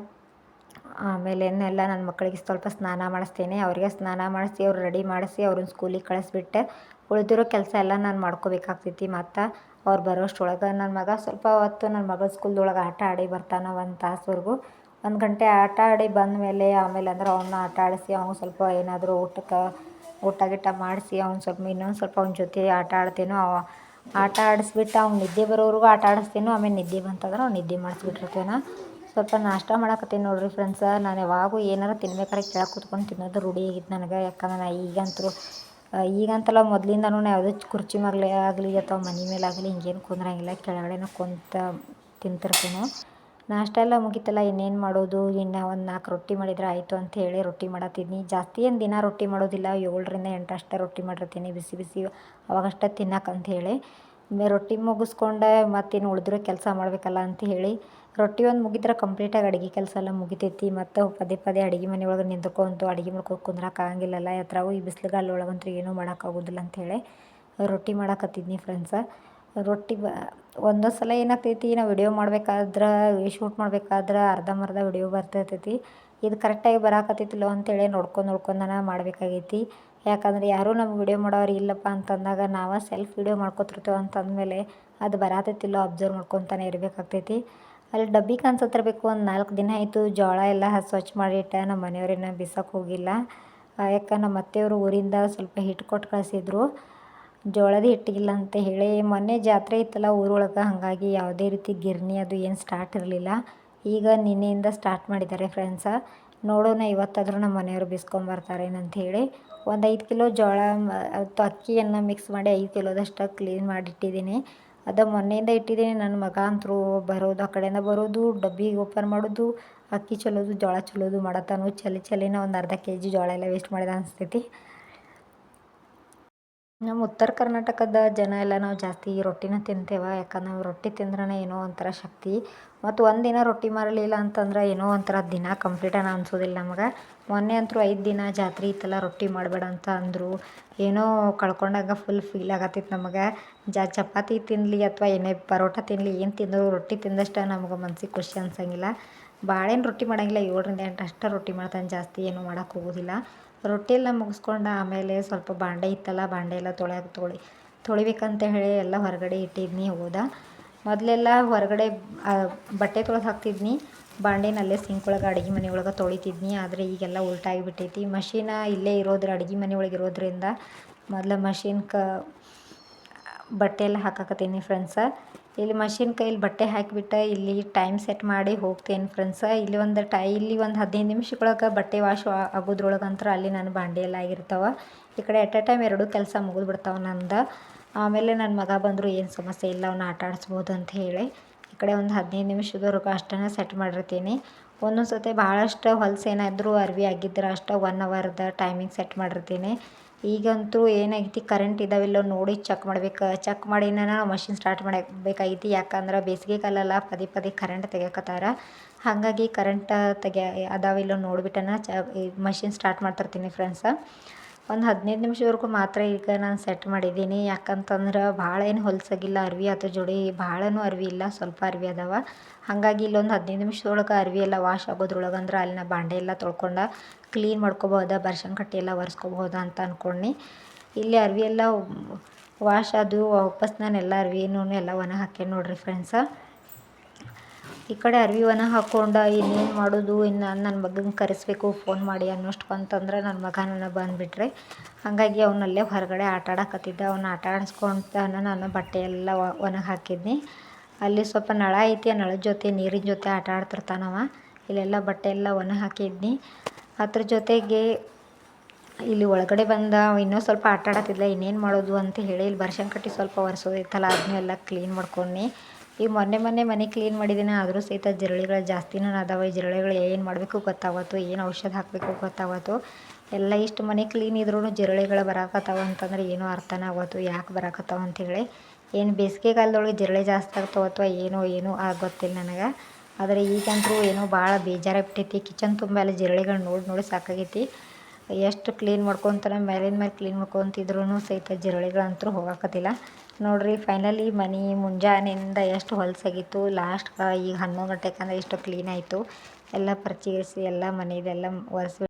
ಆಮೇಲೆ ಏನೆಲ್ಲ ನನ್ನ ಮಕ್ಕಳಿಗೆ ಸ್ವಲ್ಪ ಸ್ನಾನ ಮಾಡಿಸ್ತೇನೆ. ಅವ್ರಿಗೆ ಸ್ನಾನ ಮಾಡಿಸಿ ಅವ್ರು ರೆಡಿ ಮಾಡಿಸಿ ಅವ್ರನ್ನ ಸ್ಕೂಲಿಗೆ ಕಳಿಸ್ಬಿಟ್ಟೆ ಉಳಿದಿರೋ ಕೆಲಸ ಎಲ್ಲ ನಾನು ಮಾಡ್ಕೋಬೇಕಾಗ್ತೈತಿ. ಮತ್ತು ಅವ್ರು ಬರೋಷ್ಟರೊಳಗೆ ನನ್ನ ಮಗ ಸ್ವಲ್ಪ ಹೊತ್ತು ನನ್ನ ಮಗಳ ಸ್ಕೂಲ್ದೊಳಗೆ ಆಟ ಆಡಿ ಬರ್ತಾನೆ 1 ತಾಸುವರೆಗೂ. 1 ಗಂಟೆ ಆಟ ಆಡಿ ಬಂದಮೇಲೆ ಆಮೇಲೆ ಅಂದ್ರೆ ಅವನ್ನ ಆಟ ಆಡಿಸಿ ಅವ್ನು ಸ್ವಲ್ಪ ಏನಾದರೂ ಊಟ ಗೀಟ ಮಾಡಿಸಿ ಇನ್ನೊಂದು ಸ್ವಲ್ಪ ಅವ್ನ ಜೊತೆ ಆಟ ಆಡ್ತೇನೋ. ಆಟ ಆಡಿಸ್ಬಿಟ್ಟು ಅವ್ನು ನಿದ್ದೆ ಬರೋವರೆಗೂ ಆಟ ಆಡಿಸ್ತೇನೋ. ಆಮೇಲೆ ನಿದ್ದೆ ಬಂತಂದ್ರೆ ಅವ್ನು ನಿದ್ದೆ ಮಾಡಿಸ್ಬಿಟ್ಟಿರ್ತೇನೆ. ಸ್ವಲ್ಪ ನಾಷ್ಟ ಮಾಡಕತ್ತೀನಿ ನೋಡಿರಿ ಫ್ರೆಂಡ್ಸ. ನಾನು ಯಾವಾಗೂ ಏನಾರು ತಿನ್ಬೇಕಾದ್ರೆ ಕೆಳಗೆ ಕೂತ್ಕೊಂಡು ತಿನ್ನೋದು ರೂಢಿ ಆಗಿತ್ತು ನನಗೆ. ಯಾಕಂದ್ರೆ ನಾನು ಈಗಂತಲ್ಲ ಮೊದಲಿಂದನೂ ಯಾವುದೇ ಕುರ್ಚಿ ಮೇಲೆ ಆಗಲಿ ಅಥವಾ ಮನೆ ಮೇಲೆ ಆಗಲಿ ಹಿಂಗೇನು ಕುಂದ್ರಂಗಿಲ್ಲ, ಕೆಳಗಡೆನೇ ಕುಂತ ತಿಂತಿರ್ತೀನಿ. ನಾಷ್ಟ ಎಲ್ಲ ಮುಗೀತಲ್ಲ, ಇನ್ನೇನು ಮಾಡೋದು. ಇನ್ನು ಒಂದು 4 ರೊಟ್ಟಿ ಮಾಡಿದರೆ ಆಯಿತು ಅಂತ ಹೇಳಿ ರೊಟ್ಟಿ ಮಾಡತ್ತಿದ್ನಿ. ಜಾಸ್ತಿ ಏನು ದಿನ ರೊಟ್ಟಿ ಮಾಡೋದಿಲ್ಲ, 7ರಿಂದ 8 ಅಷ್ಟೇ ರೊಟ್ಟಿ ಮಾಡಿರ್ತೀನಿ ಬಿಸಿ ಬಿಸಿ ಅವಾಗಷ್ಟೇ ತಿನ್ನಕ್ಕಂತ ಹೇಳಿ. ರೊಟ್ಟಿ ಮುಗಿಸ್ಕೊಂಡೆ ಮತ್ತಿನ್ನು ಉಳಿದಿರೋ ಕೆಲಸ ಮಾಡಬೇಕಲ್ಲ ಅಂತ ಹೇಳಿ ರೊಟ್ಟಿ ಒಂದು ಮುಗಿದ್ರೆ ಕಂಪ್ಲೀಟಾಗಿ ಅಡುಗೆ ಕೆಲಸ ಎಲ್ಲ ಮುಗಿತೈತಿ. ಮತ್ತು ಪದೇ ಅಡುಗೆ ಮನೆ ಒಳಗೆ ನಿಂತ್ಕೊಂತು ಅಡುಗೆ ಮಾಡ್ಕೊಂಡು ಕುಂದ್ರಕ್ಕಾಗಂಗಿಲ್ಲಲ್ಲ. ಯಾತ್ರಾಗೂ ಈ ಬಿಸಿಲುಗಾಲ ಒಳಗಂತೂ ಏನೂ ಮಾಡೋಕ್ಕಾಗೋದಿಲ್ಲ ಅಂಥೇಳಿ ರೊಟ್ಟಿ ಮಾಡಕತ್ತಿದ್ನಿ ಫ್ರೆಂಡ್ಸ. ರೊಟ್ಟಿ ಒಂದೊಂದು ಸಲ ಏನಾಗ್ತೈತಿ, ನಾವು ವಿಡಿಯೋ ಮಾಡ್ಬೇಕಾದ್ರೆ ಶೂಟ್ ಮಾಡ್ಬೇಕಾದ್ರೆ ಅರ್ಧಂಬರ್ಧ ವಿಡಿಯೋ ಬರ್ತಿರ್ತೈತಿ. ಇದು ಕರೆಕ್ಟಾಗಿ ಬರಾಕತ್ತೈತಿಲ್ಲೋ ಅಂತೇಳಿ ನೋಡ್ಕೊಂಡು ಮಾಡಬೇಕಾಗೈತಿ. ಯಾಕಂದ್ರೆ ಯಾರೂ ನಮ್ಗೆ ವಿಡಿಯೋ ಮಾಡೋರು ಇಲ್ಲಪ್ಪ ಅಂತಂದಾಗ ನಾವು ಸೆಲ್ಫ್ ವಿಡಿಯೋ ಮಾಡ್ಕೊತಿರ್ತೇವೆ ಅಂತಂದಮೇಲೆ ಅದು ಬರಾತೈತಿಲ್ಲೋ ಅಬ್ಸರ್ವ್ ಮಾಡ್ಕೊತಾನೆ ಇರಬೇಕಾಗ್ತೈತಿ. ಅಲ್ಲಿ ಡಬ್ಬಿ ಕಾಣಿಸತ್ತಿರ್ಬೇಕು. ಒಂದು 4 ದಿನ ಆಯಿತು ಜೋಳ ಎಲ್ಲ ಸ್ವಚ್ಛ ಮಾಡಿಟ್ಟೆ. ನಮ್ಮ ಮನೆಯವ್ರನ್ನ ಬಿಸೋಕೆ ಹೋಗಿಲ್ಲ. ಯಾಕೆ ನಮ್ಮ ಅತ್ತೆಯವರು ಊರಿಂದ ಸ್ವಲ್ಪ ಹಿಟ್ಟು ಕೊಟ್ಟು ಕಳಿಸಿದ್ರು, ಜೋಳದ ಹಿಟ್ಟಿಗಿಲ್ಲ ಅಂತ ಹೇಳಿ. ಮೊನ್ನೆ ಜಾತ್ರೆ ಇತ್ತಲ್ಲ ಊರೊಳಗೆ, ಹಾಗಾಗಿ ಯಾವುದೇ ರೀತಿ ಗಿರಣಿ ಅದು ಏನು ಸ್ಟಾರ್ಟ್ ಇರಲಿಲ್ಲ. ಈಗ ನಿನ್ನೆಯಿಂದ ಸ್ಟಾರ್ಟ್ ಮಾಡಿದ್ದಾರೆ ಫ್ರೆಂಡ್ಸ. ನೋಡೋಣ ಇವತ್ತಾದರೂ ನಮ್ಮ ಮನೆಯವರು ಬಿಸ್ಕೊಂಬರ್ತಾರೇನಂತ ಹೇಳಿ ಒಂದು 5 ಕಿಲೋ ಜೋಳ ಅಕ್ಕಿಯನ್ನು ಮಿಕ್ಸ್ ಮಾಡಿ 5 ಕಿಲೋದಷ್ಟು ಕ್ಲೀನ್ ಮಾಡಿಟ್ಟಿದ್ದೀನಿ. ಅದು ಮೊನ್ನೆಯಿಂದ ಇಟ್ಟಿದ್ದೀನಿ. ನನ್ನ ಮಗ ಅಂತೂ ಬರೋದು, ಆ ಕಡೆಯಿಂದ ಬರೋದು, ಡಬ್ಬಿ ಓಪನ್ ಮಾಡೋದು, ಅಕ್ಕಿ ಚೆಲ್ಲೋದು, ಜೋಳ ಚೆಲ್ಲೋದು ಮಾಡತ್ತಾನು. ಚಲಿನ ಒಂದು ಅರ್ಧ kg ಜೋಳ ಎಲ್ಲ ವೇಸ್ಟ್ ಮಾಡಿದ ಅನಿಸ್ತೈತಿ. ನಮ್ಮ ಉತ್ತರ ಕರ್ನಾಟಕದ ಜನ ಎಲ್ಲ ನಾವು ಜಾಸ್ತಿ ರೊಟ್ಟಿನ ತಿಂತೇವೆ. ಯಾಕಂದ್ರೆ ನಾವು ರೊಟ್ಟಿ ತಿಂದ್ರೆ ಏನೋ ಒಂಥರ ಶಕ್ತಿ. ಮತ್ತು ಒಂದಿನ ರೊಟ್ಟಿ ಮಾಡಲಿಲ್ಲ ಅಂತಂದ್ರೆ ಏನೋ ಒಂಥರ ದಿನ ಕಂಪ್ಲೀಟನ ಅನ್ಸೋದಿಲ್ಲ ನಮ್ಗೆ. ಮೊನ್ನೆ ಅಂತೂ 5 ದಿನ ಜಾತ್ರೆ ಇತ್ತಲ್ಲ, ರೊಟ್ಟಿ ಮಾಡಬೇಡ ಅಂತ ಅಂದರು. ಏನೋ ಕಳ್ಕೊಂಡಾಗ ಫುಲ್ ಫೀಲ್ ಆಗತ್ತಿತ್ತು ನಮಗೆ. ಚಪಾತಿ ತಿನ್ನಲಿ ಅಥವಾ ಏನೇ ಪರೋಟ ತಿನ್ನಲಿ, ಏನು ತಿಂದರೂ ರೊಟ್ಟಿ ತಿಂದಷ್ಟು ನಮ್ಗೆ ಮನ್ಸಿಗೆ ಖುಷಿ ಅನ್ಸಂಗಿಲ್ಲ. ಭಾಳೇನು ರೊಟ್ಟಿ ಮಾಡೋಂಗಿಲ್ಲ, 7ರಿಂದ 8 ಅಷ್ಟೇ ರೊಟ್ಟಿ ಮಾಡ್ತಾನೆ, ಜಾಸ್ತಿ ಏನೂ ಮಾಡೋಕೆ ಹೋಗೋದಿಲ್ಲ. ರೊಟ್ಟಿ ಎಲ್ಲ ಮುಗಿಸ್ಕೊಂಡು ಆಮೇಲೆ ಸ್ವಲ್ಪ ಬಾಂಡೆ ಇತ್ತಲ್ಲ, ಬಾಂಡೆ ಎಲ್ಲ ತೊಳಿಬೇಕಂತ ಹೇಳಿ ಎಲ್ಲ ಹೊರಗಡೆ ಇಟ್ಟಿದ್ನಿ. ಮೊದಲೆಲ್ಲ ಹೊರಗಡೆ ಬಟ್ಟೆ ತೊಳೆದು ಹಾಕ್ತಿದ್ನಿ, ಬಾಂಡೆನಲ್ಲೇ ಸಿಂಕ್ ಒಳಗೆ ಅಡುಗೆ ಮನೆ ಒಳಗೆ ತೊಳಿತಿದ್ನಿ. ಆದರೆ ಈಗೆಲ್ಲ ಉಲ್ಟಾ ಆಗಿಬಿಟ್ಟೈತಿ. ಮಷೀನ ಇಲ್ಲೇ ಅಡುಗೆ ಮನೆ ಒಳಗೆ ಇರೋದ್ರಿಂದ ಮೊದಲು ಮಷೀನ್ಗೆ ಬಟ್ಟೆ ಎಲ್ಲ ಹಾಕಾಕತ್ತೀನಿ ಫ್ರೆಂಡ್ಸ. ಇಲ್ಲಿ ಮಷೀನ್ ಕೈಲಿ ಬಟ್ಟೆ ಹಾಕಿಬಿಟ್ಟು ಇಲ್ಲಿ ಟೈಮ್ ಸೆಟ್ ಮಾಡಿ ಹೋಗ್ತೇನೆ ಫ್ರೆಂಡ್ಸ. ಇಲ್ಲಿ ಒಂದು 15 ನಿಮಿಷಗಳೊಳಗೆ ಬಟ್ಟೆ ವಾಶ್ ಆಗೋದ್ರೊಳಗಂತ್ರ ಅಲ್ಲಿ ನನ್ನ ಬಾಂಡೆ ಎಲ್ಲ ಆಗಿರ್ತಾವೆ. ಈ ಕಡೆ ಎಟ್ ಎ ಟೈಮ್ 2 ಕೆಲಸ ಮುಗಿದ್ಬಿಡ್ತಾವೆ ನಂದು. ಆಮೇಲೆ ನನ್ನ ಮಗ ಬಂದರೂ ಏನು ಸಮಸ್ಯೆ ಇಲ್ಲ, ಅವನ್ನ ಆಟ ಆಡಿಸ್ಬೋದು ಅಂತ ಹೇಳಿ ಈ ಕಡೆ ಒಂದು 15 ನಿಮಿಷದವರೆಗೂ ಅಷ್ಟನ್ನು ಸೆಟ್ ಮಾಡಿರ್ತೀನಿ. ಒಂದೊಂದು ಸತಿ ಭಾಳಷ್ಟು ಹೊಲಸು ಏನಾದರೂ ಅರ್ವಿ ಆಗಿದ್ರೆ ಅಷ್ಟು 1 ಅವರ್ದ ಟೈಮಿಂಗ್ ಸೆಟ್ ಮಾಡಿರ್ತೀನಿ. ಈಗಂತೂ ಏನಾಗೈತಿ, ಕರೆಂಟ್ ಇದ್ದಾವಿಲ್ಲೋ ನೋಡಿ ಚೆಕ್ ಮಾಡಿನ ನಾವು ಮಷಿನ್ ಸ್ಟಾರ್ಟ್ ಮಾಡಬೇಕಾಗೈತಿ. ಯಾಕಂದ್ರೆ ಬೇಸಿಗೆ ಕಾಲಲ್ಲ, ಪದೇ ಕರೆಂಟ್ ತೆಗಿಯಕತ್ತಾರ. ಹಾಗಾಗಿ ಕರೆಂಟ್ ಅದಾವಿಲ್ಲೋ ನೋಡಿಬಿಟ್ಟನ ಮಷಿನ್ ಸ್ಟಾರ್ಟ್ ಮಾಡ್ತಿರ್ತೀನಿ ಫ್ರೆಂಡ್ಸ. ಒಂದು 15 ನಿಮಿಷವರೆಗೂ ಮಾತ್ರ ಈಗ ನಾನು ಸೆಟ್ ಮಾಡಿದ್ದೀನಿ. ಯಾಕಂತಂದ್ರೆ ಭಾಳ ಏನು ಹೊಲಸಾಗಿಲ್ಲ ಅರ್ವಿ, ಅದ್ರ ಜೋಡಿ ಭಾಳನೂ ಅರ್ವಿ ಇಲ್ಲ, ಸ್ವಲ್ಪ ಅರ್ವಿ ಅದಾವ. ಹಾಗಾಗಿ ಇಲ್ಲೊಂದು 15 ನಿಮಿಷದೊಳಗೆ ಅರ್ವಿ ಎಲ್ಲ ವಾಶ್ ಆಗೋದ್ರೊಳಗಂದ್ರೆ ಅಲ್ಲಿನ ಬಾಂಡೆ ಎಲ್ಲ ತೊಳ್ಕೊಂಡು ಕ್ಲೀನ್ ಮಾಡ್ಕೊಬೋದ, ಬರ್ಶನ್ ಕಟ್ಟಿ ಎಲ್ಲ ಒರೆಸ್ಕೊಬೋದ ಅಂತ ಅಂದ್ಕೊಂಡು ಇಲ್ಲಿ ಅರ್ವಿ ಎಲ್ಲ ವಾಶ್ ಅದು ವಾಪಸ್ ನಾನೆಲ್ಲ ಅರ್ವಿನೂ ಎಲ್ಲ ಒಣ ಹಾಕೇನಿ ನೋಡ್ರಿ ಫ್ರೆಂಡ್ಸ. ಈ ಕಡೆ ಅರ್ವಿ ಒಣ ಹಾಕ್ಕೊಂಡು ಇನ್ನೇನು ಮಾಡೋದು, ಇನ್ನು ನನ್ನ ಮಗನ ಕರೆಸ್ಬೇಕು ಫೋನ್ ಮಾಡಿ ಅನ್ನೋಷ್ಟಕ್ಕಂತಂದ್ರೆ ನನ್ನ ಮಗ ಬಂದುಬಿಟ್ರೆ. ಹಾಗಾಗಿ ಅವನಲ್ಲೇ ಹೊರಗಡೆ ಆಟ ಆಡಕತ್ತಿದ್ದ. ಅವನ್ನ ಆಟ ಆಡಿಸ್ಕೊಂತಾನ ನಾನು ಬಟ್ಟೆ ಎಲ್ಲ ಒಣಗಿ ಹಾಕಿದ್ನಿ. ಅಲ್ಲಿ ಸ್ವಲ್ಪ ನಳ ಐತಿ, ಆ ನಳದ ಜೊತೆ ನೀರಿನ ಜೊತೆ ಆಟ ಆಡ್ತಿರ್ತಾನವ. ಇಲ್ಲೆಲ್ಲ ಬಟ್ಟೆ ಎಲ್ಲ ಒಣ ಹಾಕಿದ್ನಿ. ಅದ್ರ ಜೊತೆಗೆ ಇಲ್ಲಿ ಒಳಗಡೆ ಬಂದ ಇನ್ನೂ ಸ್ವಲ್ಪ ಆಟ ಆಡತ್ತಿದ್ಲ. ಇನ್ನೇನು ಮಾಡೋದು ಅಂತ ಹೇಳಿ ಇಲ್ಲಿ ಬರ್ಶನ್ ಕಟ್ಟಿ ಸ್ವಲ್ಪ ಒರೆಸೋದಿತ್ತಲ್ಲ, ಅದನ್ನೆಲ್ಲ ಕ್ಲೀನ್ ಮಾಡ್ಕೊಂಡು ಈ ಮೊನ್ನೆ ಮನೆ ಕ್ಲೀನ್ ಮಾಡಿದ್ದೀನಿ. ಆದರೂ ಸಹಿತ ಜಿರಳೆಗಳು ಜಾಸ್ತಿನೂ ಅದಾವೆ. ಈ ಜಿರಳೆಗಳು ಏನು ಮಾಡಬೇಕು ಗೊತ್ತಾವತ್ತು, ಏನು ಔಷಧ ಹಾಕಬೇಕು ಗೊತ್ತಾವತ್ತು. ಎಲ್ಲ ಇಷ್ಟು ಮನೆ ಕ್ಲೀನ್ ಇದ್ರೂ ಜಿರಳೆಗಳು ಬರಾಕತ್ತಾವ ಅಂತಂದ್ರೆ ಏನೂ ಅರ್ಥನೇ ಆಗೋತು, ಯಾಕೆ ಬರಾಕತ್ತಾವ ಅಂತೇಳಿ. ಏನು ಬೇಸಿಗೆ ಕಾಲದೊಳಗೆ ಜಿರಳೆ ಜಾಸ್ತಿ ಆಗ್ತಾವ ಅಥವಾ ಏನೂ ಗೊತ್ತಿಲ್ಲ ನನಗೆ. ಆದರೆ ಈಗಂತೂ ಏನೋ ಭಾಳ ಬೇಜಾರಾಗ್ಬಿಟ್ಟೈತಿ. ಕಿಚನ್ ತುಂಬ ಎಲ್ಲ ಜಿರಳೆಗಳು ನೋಡಿ ಸಾಕಾಗೈತಿ. ಎಷ್ಟು ಕ್ಲೀನ್ ಮಾಡ್ಕೊತಾನೆ ಮೇಲಿನ ಮೇಲೆ ಕ್ಲೀನ್ ಮಾಡ್ಕೊತಿದ್ರೂ ಸಹಿತ ಜಿರಳೆಗಳಂತೂ ಹೋಗಾಕತ್ತಿಲ್ಲ ನೋಡಿರಿ. ಫೈನಲಿ ಮನೆ ಮುಂಜಾನೆಯಿಂದ ಎಷ್ಟು ಹೊಲಸಾಗಿತ್ತು, ಲಾಸ್ಟ್ ಈಗ 11 ಗಂಟೆಗೆ ಇಷ್ಟು ಕ್ಲೀನ್ ಆಯಿತು. ಎಲ್ಲ ಪರ್ಚಿಗಿರಿಸಿ ಎಲ್ಲ ಮನೆಯದೆಲ್ಲ ಒರೆಸಿ